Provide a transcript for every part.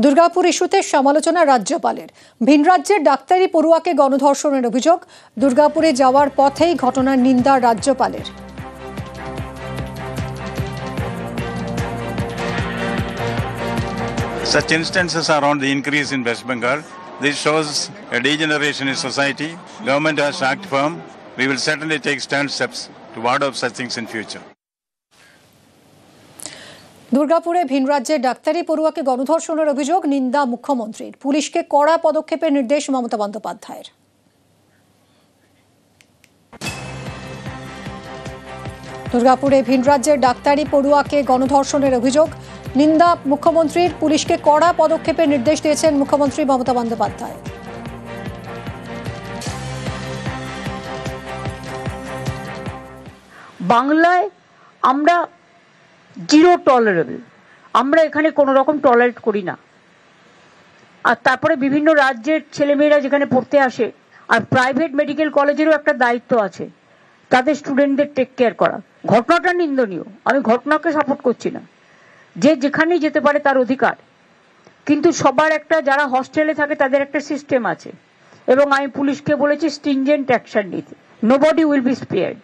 দুর্গাপুর ইস্যুতে সমালোচনা রাজ্যপালের। ভিন রাজ্যের ডাক্তারি পড়ুয়াকে গণধর্ষণের অভিযোগ। দুর্গাপুরে যাওয়ার পথেই ঘটনার নিন্দা রাজ্যপালের। Such instances are on the increase in West Bengal. This shows a degeneration in society. Government has to act firm. We will certainly take stern steps to ward off such things in future. দুর্গাপুরে ভিন রাজ্যের ডাক্তারি পড়ুয়াকে গণধর্ষণের অভিযোগ, নিন্দা মুখ্যমন্ত্রীর। পুলিশকে কড়া পদক্ষেপের নির্দেশ মমতা বন্দ্যোপাধ্যায়ের। দুর্গাপুরে ভিন রাজ্যের ডাক্তারি পড়ুয়াকে গণধর্ষণের অভিযোগ, নিন্দা মুখ্যমন্ত্রীর। পুলিশকে কড়া পদক্ষেপের নির্দেশ দিয়েছেন মুখ্যমন্ত্রী মমতা বন্দ্যোপাধ্যায়। বাংলায় আমরা জিরো টলারেবল, আমরা এখানে কোনো রকম টলারেট করি না। আর তারপরে বিভিন্ন রাজ্যের ছেলেমেয়েরা যেখানে পড়তে আসে, আর প্রাইভেট মেডিকেল কলেজেরও একটা দায়িত্ব আছে তাদের স্টুডেন্টদের টেক কেয়ার করা। ঘটনাটা নিন্দনীয়, আমি ঘটনাকে সাপোর্ট করছি না। যে যেখানেই যেতে পারে তার অধিকার, কিন্তু সবার একটা, যারা হস্টেলে থাকে তাদের একটা সিস্টেম আছে, এবং আমি পুলিশকে বলেছি স্ট্রিনজেন্ট অ্যাকশন নিতে। Nobody will be spared.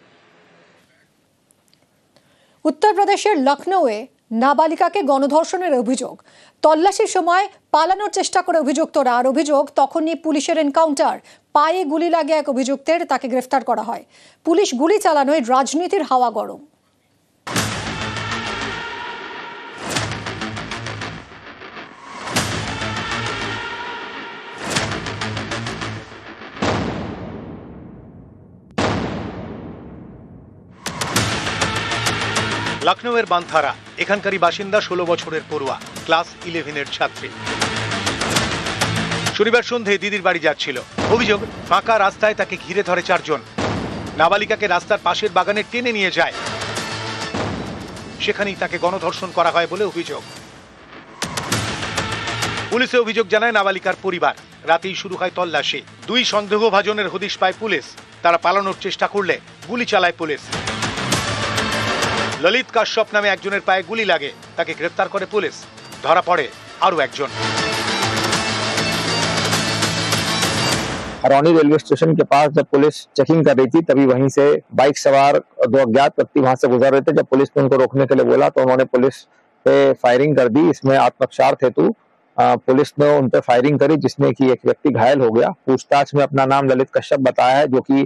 উত্তরপ্রদেশের লখনৌয়ে নাবালিকাকে গণধর্ষণের অভিযোগ। তল্লাশির সময় পালানোর চেষ্টা করে অভিযুক্তরা, আর অভিযোগ তখনই পুলিশের এনকাউন্টার। পায়ে গুলি লাগে এক অভিযুক্তের, তাকে গ্রেফতার করা হয়। পুলিশ গুলি চালানোয় রাজনীতির হাওয়া গরম। লখনৌয়ের বান্থারা, এখানকারই বাসিন্দা 16 বছরের পড়ুয়া, ক্লাস 11-এর ছাত্রী। শনিবার সন্ধ্যায় দিদির বাড়ি যাচ্ছিল। অভিযোগ, ফাঁকা রাস্তায় তাকে ঘিরে ধরে 4 জন। নাবালিকাকে রাস্তার পাশের বাগানে টেনে নিয়ে যায়। সেখানেই তাকে গণধর্ষণ করা হয় বলে অভিযোগ। পুলিশে অভিযোগ জানায় নাবালিকার পরিবার। রাতেই শুরু হয় তল্লাশি। 2 সন্দেহভাজনের হদিশ পায় পুলিশ। তারা পালানোর চেষ্টা করলে গুলি চালায় পুলিশ। ললিত কাশ্যপ নামে একজনের পায়ে গুলি লাগে, তাকে গ্রেফতার করে পুলিশ। ধরা পড়ে আরো একজন। हरौनी रेलवे स्टेशन के पास जब पुलिस चेकिंग कर रही थी, तभी वहीं से बाइक सवार 2 अज्ञात व्यक्ति वहां से गुजर रहे थे। जब पुलिस ने उनको रोकने के लिए बोला तो उन्होंने पुलिस पे फायरिंग कर दी। इसमें आत्मरक्षा हेतु पुलिस ने उन पर फायरिंग करी, जिसमें कि एक व्यक्ति घायल हो गया। पूछताछ में अपना नाम ललित कश्यप बताया है, जो कि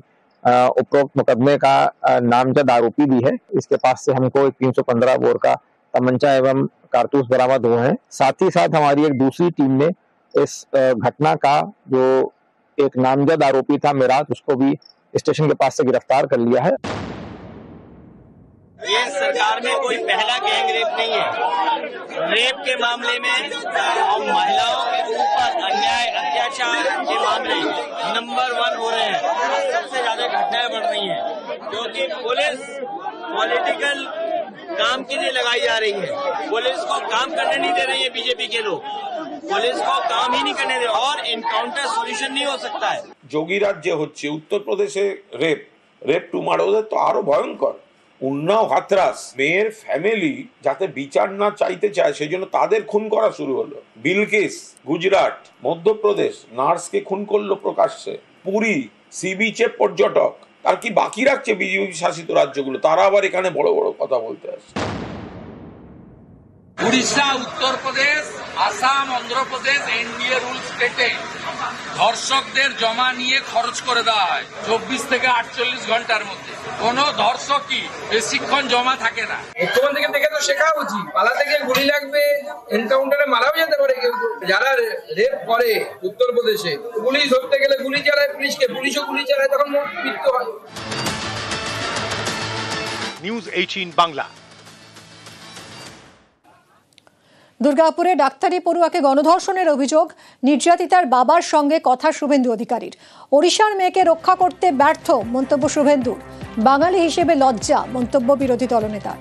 उपरोक्त मुकदमे का नामजद आरोपी भी है। इसके पास से हमको एक 315 बोर का तमंचा एवं कारतूस बरामद हुए हैं। साथ ही साथ हमारी एक दूसरी टीम ने इस घटना का जो एक नामजद आरोपी था मिराज, उसको भी स्टेशन के पास से गिरफ्तार कर लिया है। ये सरकार में कोई पहला गैंग रेप नहीं है। रेप के मामले में और महिलाओं के ऊपर अन्याय अत्याचार के मामले नंबर 1 हो रहे हैं। सबसे ज्यादा घटनाएं बढ़ रही हैं, क्योंकि पुलिस पॉलिटिकल काम के लिए लगाई जा रही है। पुलिस को काम करने नहीं दे रही है बीजेपी के लोग। पुलिस को काम ही नहीं करने दे, और एनकाउंटर सॉल्यूशन नहीं हो सकता है। যোগী রাজ্যে হচ্ছে, উত্তরপ্রদেশে রেপ টু মার্ডার তো আরো ভয়ঙ্কর। উন্নাও হাতরাস, মেয়ের ফ্যামিলি যাতে বিচার না চাইতে চায় সেই জন্য তাদের খুন করা শুরু হলো। বিলকিস গুজরাট, মধ্যপ্রদেশ নার্সকে খুন করলো প্রকাশ্যে। পুরী সি বিচে পর্যটক। আর কি বাকি রাখছে বিজেপি শাসিত রাজ্যগুলো? তারা আবার এখানে বড় বড় কথা বলতে আসে। উড়িষ্যা, উত্তরপ্রদেশ, আসাম, অন্ধ্রপ্রদেশ এনডিএ রুল স্টেটে ধর্ষকদের জমা নিয়ে খরচ করে দেওয়া হয় 24 থেকে 48 ঘন্টার মধ্যে। কোনো ধর্ষকই বেশিক্ষণ জমা থাকে না। মুখ্যমন্ত্রীকে দেখে তো শেখা উচিত। পালা থেকে গুলি লাগবে, এনকাউন্টারে মারাও যেতে পারে কেউ। যারা রেপ করে উত্তরপ্রদেশে, পুলিশ ধরতে গেলে গুলি চালায় পুলিশকে, পুলিশও গুলি চালায়, তখন মৃত্যু হয়। নিউজ 18 বাংলা। দুর্গাপুরে ডাক্তারি পড়ুয়াকে গণধর্ষণের অভিযোগ, নির্যাতিতার বাবার সঙ্গে কথা শুভেন্দু অধিকারীর। ওড়িশার মেয়েকে রক্ষা করতে ব্যর্থ মন্তব্য শুভেন্দুর। বাঙালি হিসেবে লজ্জা মন্তব্য বিরোধী দলনেতার।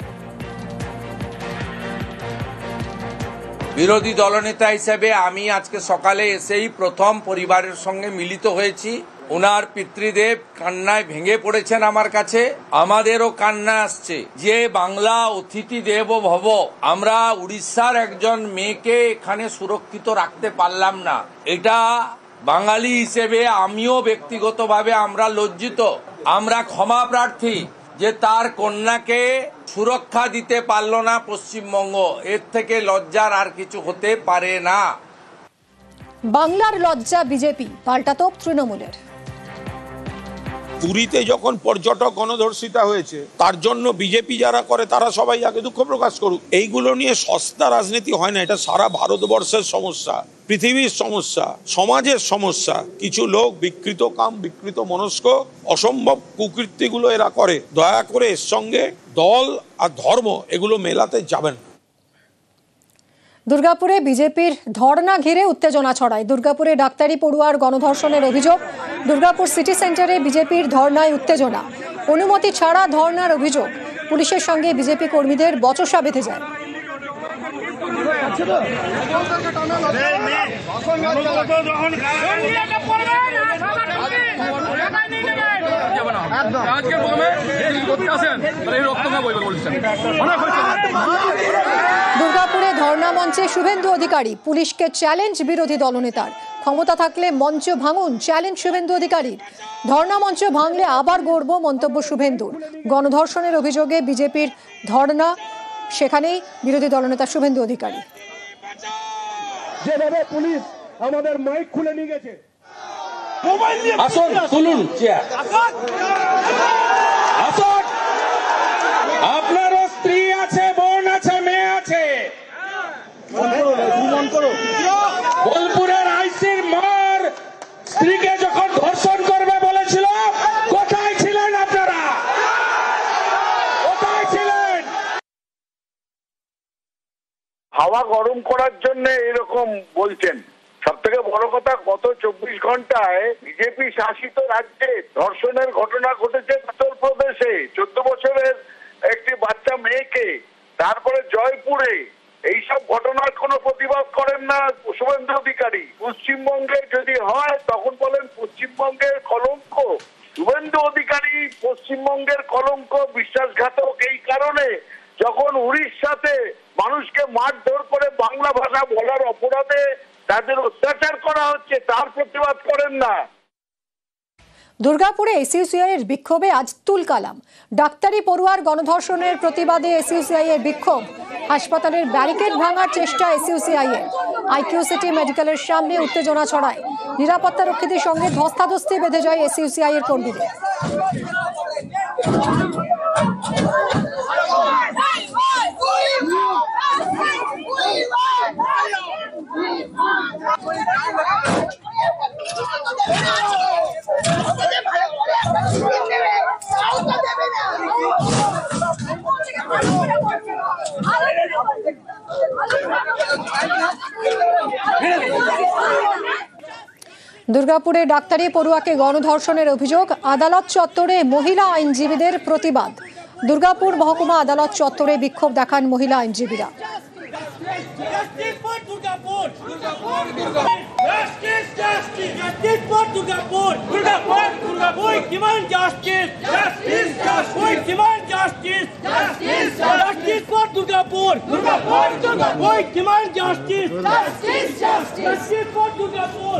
বিরোধী দলনেতা হিসেবে আমি আজকে সকালে এসেই প্রথম পরিবারের সঙ্গে মিলিত হয়েছি। ওনার পিতৃদেব কান্নায় ভেঙে পড়েছেন আমার কাছে, আমাদেরও কান্না আসছে যে বাংলা অতিথি দেব ভব, আমরা উড়িষ্যার একজন মেয়েকে এখানে সুরক্ষিত রাখতে পারলাম না। এটা বাঙালি হিসেবে আমিও ব্যক্তিগতভাবে আমরা লজ্জিত, আমরা ক্ষমা প্রার্থী যে তার কন্যাকে সুরক্ষা দিতে পারল না পশ্চিমবঙ্গ। এর থেকে লজ্জার আর কিছু হতে পারে না। বাংলার লজ্জা বিজেপি, পাল্টা তোপ তৃণমূলের। পুরীতে যখন পর্যটক গণধর্ষিতা হয়েছে তার জন্য বিজেপি যারা করে তারা সবাই আগে দুঃখ প্রকাশ করুক। এইগুলো নিয়ে সস্তা রাজনীতি হয় না, এটা সারা ভারতবর্ষের সমস্যা, পৃথিবীর সমস্যা, সমাজের সমস্যা। কিছু লোক বিকৃত কাম, বিকৃত মনস্ক, অসম্ভব কুকীর্তিগুলো এরা করে। দয়া করে এর সঙ্গে দল আর ধর্ম এগুলো মেলাতে যাবেন না। দুর্গাপুরে বিজেপির ধর্না ঘিরে উত্তেজনা ছড়ায়। দুর্গাপুরে ডাক্তারি পড়ুয়ার গণধর্ষণের অভিযোগ। দুর্গাপুর সিটি সেন্টারে বিজেপির ধর্নায় উত্তেজনা। অনুমতি ছাড়া ধর্নার অভিযোগ। পুলিশের সঙ্গে বিজেপি কর্মীদের বচসা বেঁধে যায়। দুর্গাপুরে ধর্ণা মঞ্চে শুভেন্দু অধিকারী, পুলিশকে চ্যালেঞ্জ বিরোধী দলনেতার। ক্ষমতা থাকলে মঞ্চ ভাঙুন, চ্যালেঞ্জ শুভেন্দু অধিকারীর। ধর্ণা মঞ্চ ভাঙলে আবার গড়ব, মন্তব্য শুভেন্দুর। গণধর্ষণের অভিযোগে বিজেপির ধর্ণা, সেখানেই বিরোধী দলনেতা শুভেন্দু অধিকারী। যেভাবে পুলিশ আমাদের মাইক খুলে নিয়ে গেছে, আসুন শুনুন, আপনারও স্ত্রী আছে, বোন আছে, মেয়ে আছে। বোলপুরের আইসির মার স্ত্রীকে যখন ধর্ষণ করবে বলেছিল, কোথায় ছিলেন আপনারা? কোথায় ছিলেন? হাওয়া গরম করার জন্য এরকম বলছেন। সব থেকে বড় কথা, গত 24 ঘন্টায় বিজেপি শাসিত রাজ্যে ধর্ষণের ঘটনা ঘটেছে উত্তরপ্রদেশে 14 বছরের একটি বাচ্চা মেয়েকে, তারপরে জয়পুরে। এইসব ঘটনার কোনো প্রতিবাদ করেন না শুভেন্দু অধিকারী। পশ্চিমবঙ্গে যদি হয় তখন বলেন পশ্চিমবঙ্গের কলঙ্ক। শুভেন্দু অধিকারী পশ্চিমবঙ্গের কলঙ্ক, বিশ্বাসঘাতক এই কারণে, যখন উড়িষ্যাতে মানুষকে মারধর করে বাংলা ভাষা বলার অপরাধে তাদের অত্যাচার করা হচ্ছে, তার প্রতিবাদ করেন না। দুর্গাপুরে এসইউসিআই এর বিক্ষোভে আজ তুলকালাম। ডাক্তারি পড়ুয়ার গণধর্ষণের প্রতিবাদে এসইউসিআই এর বিক্ষোভ। হাসপাতালের ব্যারিকেড ভাঙার চেষ্টা এসইউসিআই এর। আইকিউ সিটি মেডিকেলের সামনে উত্তেজনা ছড়ায়। নিরাপত্তা রক্ষীদের সঙ্গে ধস্তাধস্তি বেঁধে যায় এসইউসিআই এর কর্মীদের। দুর্গাপুরে ডাক্তারি পড়ুয়াকে গণধর্ষণের অভিযোগ। আদালত চত্বরে মহিলা আইনজীবীদের প্রতিবাদ। দুর্গাপুর মহকুমা আদালত চত্বরে বিক্ষোভ দেখান মহিলা আইনজীবীরা। Justice for Durgapur!